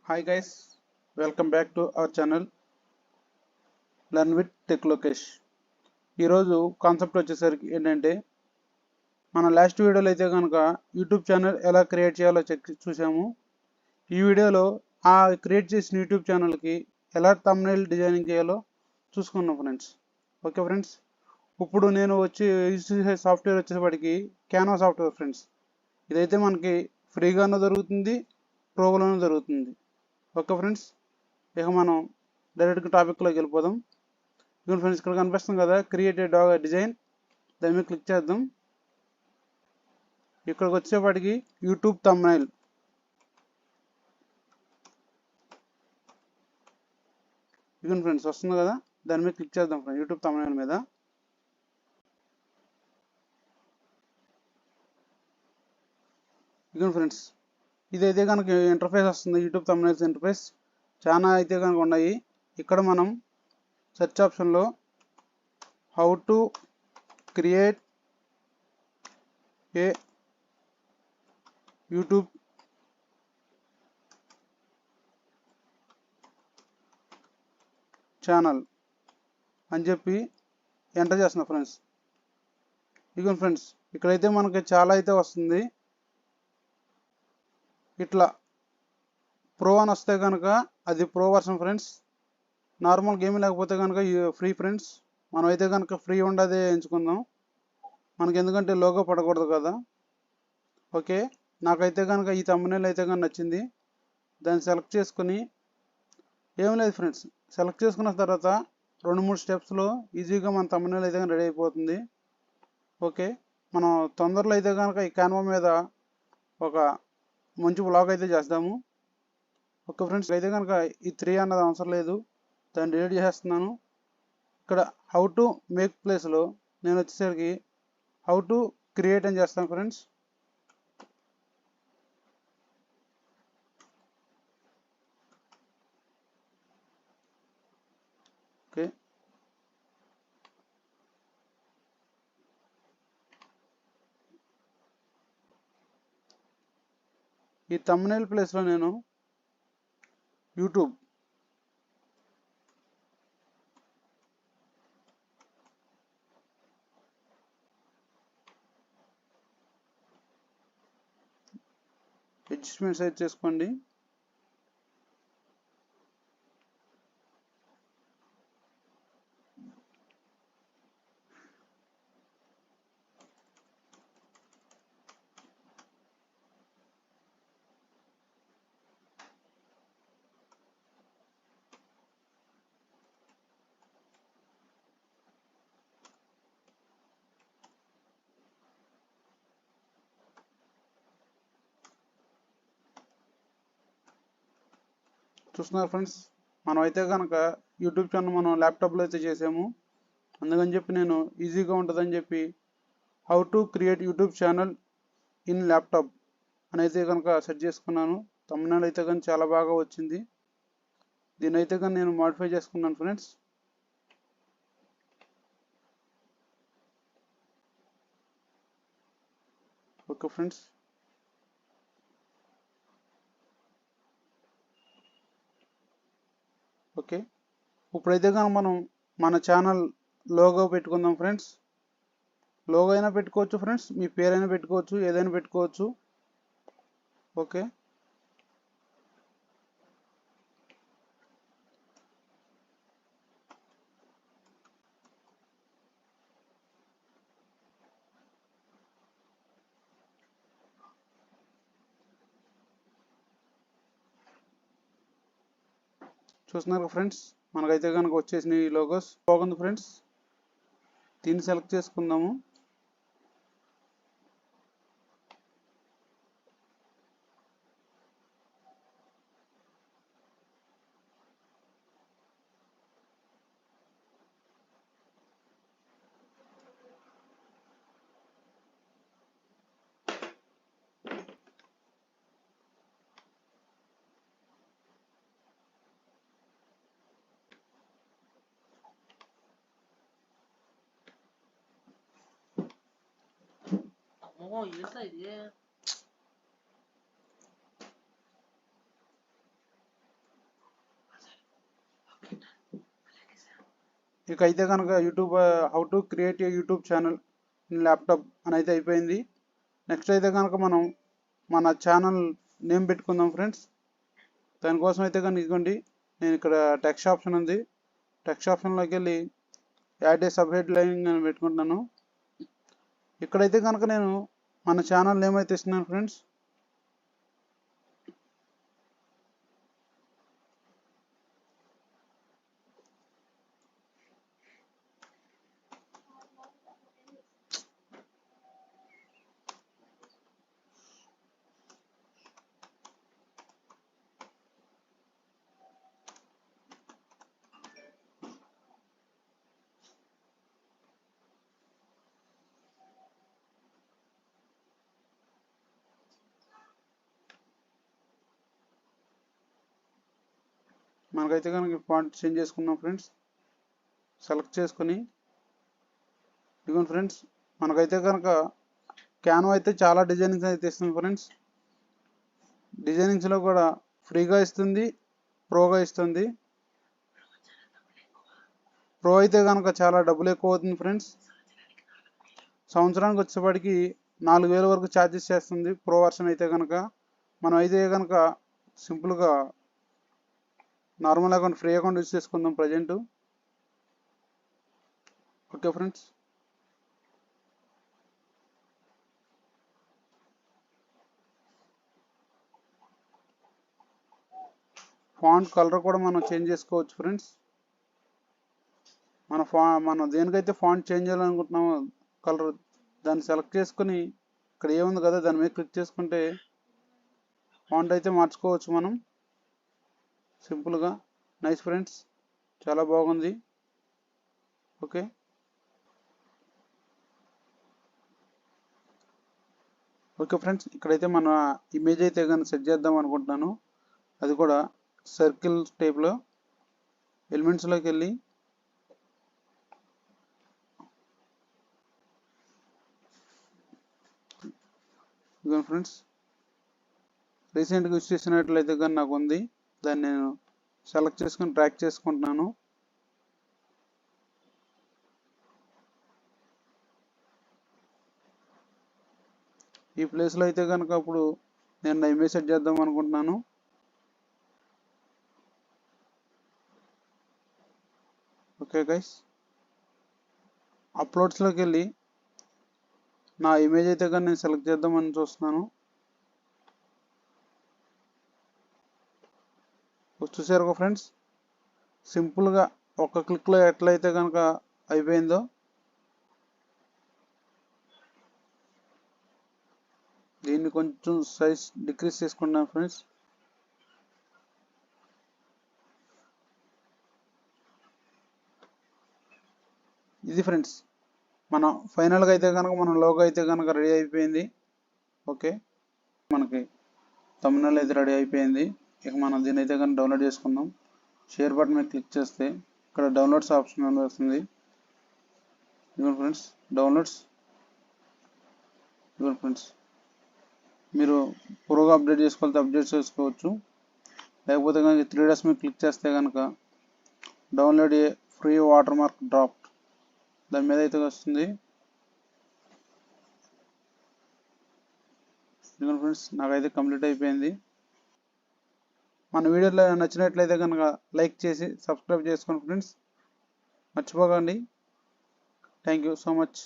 Hi guys, welcome back to our channel Learn with Tech Lokesh. ఈరోజు concept వచ్చేసరికి ఏంటంటే మన లాస్ట్ వీడియోలో అయితే కనుక యూట్యూబ్ ఛానల్ ఎలా క్రియేట్ చేయాలో చూసాము. ఈ వీడియోలో ఆ క్రియేట్ చేసిన యూట్యూబ్ ఛానల్కి ఎలా థంబ్నెయిల్ డిజైనింగ్ చేయాలో చూసుకున్నాం ఫ్రెండ్స్. ఓకే ఫ్రెండ్స్, ఇప్పుడు నేను యూజ్ చేసే సాఫ్ట్వేర్ వచ్చేసరికి క్యాన్వా సాఫ్ట్వేర్ ఫ్రెండ్స్. ఇదైతే మనకి ఫ్రీగానూ దొరుకుతుంది, ప్రోలోనూ దొరుకుతుంది. ఓకే ఫ్రెండ్స్, ఇక మనం డైరెక్ట్గా టాపిక్లోకి వెళ్ళిపోదాం. ఇక ఫ్రెండ్స్ ఇక్కడ కనిపిస్తుంది కదా క్రియేట్ ఏ డిజైన్, దాని మీద క్లిక్ చేద్దాం. ఇక్కడికి వచ్చేపాటికి యూట్యూబ్ థంబ్నెయిల్, ఇక ఫ్రెండ్స్ వస్తుంది కదా, దాని మీద క్లిక్ చేద్దాం ఫ్రెండ్స్. యూట్యూబ్ థంబ్నెయిల్ మీద ఇక ఫ్రెండ్స్ ఇదైతే కనుక ఇంటర్ఫేస్ వస్తుంది. యూట్యూబ్ థంబ్నెయిల్స్ ఇంటర్ఫేస్ చాలా అయితే కనుక ఉన్నాయి. ఇక్కడ మనం సెర్చ్ ఆప్షన్లో how to create a YouTube channel అని చెప్పి ఎంటర్ చేస్తున్నా ఫ్రెండ్స్. ఇక ఫ్రెండ్స్ ఇక్కడైతే మనకి చాలా అయితే వస్తుంది. ఇట్లా ప్రో అని వస్తే కనుక అది pro version friends. Normal game లేకపోతే కనుక ఫ్రీ ఫ్రెండ్స్. మనం అయితే కనుక ఫ్రీ ఉండదే ఎంచుకుందాం, మనకి ఎందుకంటే లోగో పడకూడదు కదా. ఓకే, నాకైతే కనుక ఈ థంబ్నెయిల్ అయితే కనుక నచ్చింది. దాన్ని సెలెక్ట్ చేసుకుని ఏం లేదు ఫ్రెండ్స్, సెలెక్ట్ చేసుకున్న తర్వాత 2-3 స్టెప్స్లో ఈజీగా మన థంబ్నెయిల్ అయితే రెడీ అయిపోతుంది. ఓకే, మనం తొందరలో అయితే కనుక ఈ క్యాన్వా మీద ఒక మంచి బ్లాగ్ అయితే చేద్దాము. ఓకే ఫ్రెండ్స్, అయితే కనుక ఈ 3 అన్నది అవసరం లేదు, దాన్ని డిలీట్ చేసేస్తున్నాను. ఇక్కడ హౌ టు మేక్ ప్లేస్లో నేను వచ్చేసరికి హౌ టు క్రియేట్ అని చేస్తాను ఫ్రెండ్స్. ఓకే, ఈ థంబ్నెయిల్ ప్లేస్లో నేను యూట్యూబ్ అడ్జస్ట్మెంట్ సెట్ చేసుకోండి. చూస్తున్నారు ఫ్రెండ్స్, మనం అయితే కనుక యూట్యూబ్ ఛానల్ మనం ల్యాప్టాప్లో అయితే చేసాము. అందుకని చెప్పి నేను ఈజీగా ఉంటుందని చెప్పి how to create YouTube channel in laptop అని అయితే కనుక సెట్ చేసుకున్నాను. థంబ్నెయిల్ అయితే కానీ చాలా బాగా వచ్చింది. దీని అయితే కానీ నేను మాడిఫై చేసుకున్నాను ఫ్రెండ్స్. ఓకే ఫ్రెండ్స్, ఓకే ఇప్పుడైతే కానీ మనం మన ఛానల్ లోగో పెట్టుకుందాం ఫ్రెండ్స్. లోగో అయినా పెట్టుకోవచ్చు ఫ్రెండ్స్, మీ పేరైనా పెట్టుకోవచ్చు, ఏదైనా పెట్టుకోవచ్చు. ఓకే, చూస్తున్నారు ఫ్రెండ్స్, మనకైతే కనుక వచ్చేసిన ఈ లోగోస్ బాగుంది ఫ్రెండ్స్. దీన్ని సెలెక్ట్ చేసుకుందాము. ఇక అయితే కనుక YouTube how to create a YouTube channel in laptop అని అయితే అయిపోయింది. నెక్స్ట్ అయితే కనుక మనం మన ఛానల్ నేమ్ పెట్టుకుందాం ఫ్రెండ్స్. దానికోసం అయితే కనుక ఇదిగోండి, నేను ఇక్కడ టెక్స్ట్ ఆప్షన్ ఉంది, టెక్స్ట్ ఆప్షన్లోకి వెళ్ళి యాడ్ ఏ సబ్ హెడ్ లైన్ అని పెట్టుకుంటున్నాను. ఇక్కడైతే కనుక నేను మన ఛానల్ నేమ్ అయితే ఇస్తున్నాను ఫ్రెండ్స్. మనకైతే కనుక ఫాంట్ చేంజ్ చేసుకున్నాం ఫ్రెండ్స్. సెలెక్ట్ చేసుకొని ఇదిగోండి ఫ్రెండ్స్, మనకైతే కనుక క్యాన్వా అయితే చాలా డిజైనింగ్స్ అయితే ఇస్తుంది ఫ్రెండ్స్. డిజైనింగ్స్లో కూడా ఫ్రీగా ఇస్తుంది, ప్రోగా ఇస్తుంది. ప్రో అయితే కనుక చాలా డబ్బులు ఎక్కువ అవుతుంది ఫ్రెండ్స్. సంవత్సరానికి వచ్చేప్పటికి 4000 వరకు ఛార్జెస్ చేస్తుంది ప్రో వర్షన్ అయితే కనుక. మనం అయితే కనుక సింపుల్గా normal account, free account use చేసుకుందాం present. Okay friends, font colour కూడా మనం చేంజ్ చేసుకోవచ్చు ఫ్రెండ్స్. మనం దేనికైతే ఫాంట్ చేంజ్ చేయాలనుకుంటున్నామో కలర్, దాన్ని సెలెక్ట్ చేసుకొని ఇక్కడ ఏముంది కదా దాని మీద క్లిక్ చేసుకుంటే ఫాంట్ అయితే మార్చుకోవచ్చు మనం సింపుల్గా. నైస్ ఫ్రెండ్స్, చాలా బాగుంది. ఓకే, ఓకే ఫ్రెండ్స్, ఇక్కడైతే మన ఇమేజ్ అయితే కానీ సెట్ చేద్దాం అనుకుంటున్నాను. అది కూడా సర్కిల్ టైప్లో ఎలిమెంట్స్లోకి వెళ్ళి ఇదిగోండి ఫ్రెండ్స్, రీసెంట్గా యూజ్ చేసినట్లయితే కానీ నాకు ఉంది, దాన్ని నేను సెలెక్ట్ చేసుకొని ట్రాక్ చేసుకుంటున్నాను. ఈ ప్లేస్లో అయితే కనుక ఇప్పుడు నేను నా ఇమేజ్ సెట్ చేద్దాం అనుకుంటున్నాను. ఓకే గైస్, అప్లోడ్స్లోకి వెళ్ళి నా ఇమేజ్ అయితే కానీ నేను సెలెక్ట్ చేద్దామని చూస్తున్నాను. చూసారు ఫ్రెండ్స్, సింపుల్గా ఒక క్లిక్లో ఎట్లయితే కనుక అయిపోయిందో. దీన్ని కొంచెం సైజ్ డిక్రీజ్ చేసుకున్నాను ఫ్రెండ్స్. ఇది ఫ్రెండ్స్, మనం ఫైనల్గా అయితే కనుక మన లోగో అయితే కనుక రెడీ అయిపోయింది. ఓకే, మనకి థంబ్నెయిల్ అయితే రెడీ అయిపోయింది. ఇక మనం దీని అయితే కనుక డౌన్లోడ్ చేసుకుందాం. షేర్ బటన్ మీద క్లిక్ చేస్తే ఇక్కడ డౌన్లోడ్స్ ఆప్షన్ వస్తుంది. ఇదిగోండి ఫ్రెండ్స్, డౌన్లోడ్స్. ఇదిగోండి ఫ్రెండ్స్, మీరు ప్రోగా అప్డేట్ చేసుకోవాలంటే అప్డేట్ చేసుకోవచ్చు. లేకపోతే కనుక 3 డాట్స్ మీద క్లిక్ చేస్తే కనుక డౌన్లోడ్ ఏ ఫ్రీ వాటర్ మార్క్ డ్రాప్ దాని మీద అయితే వస్తుంది. ఇదిగోండి ఫ్రెండ్స్, నాకైతే కంప్లీట్ అయిపోయింది. మన వీడియోలో నచ్చినట్లయితే కనుక లైక్ చేసి సబ్స్క్రైబ్ చేసుకోండి ఫ్రెండ్స్, మర్చిపోకండి. Thank you so much.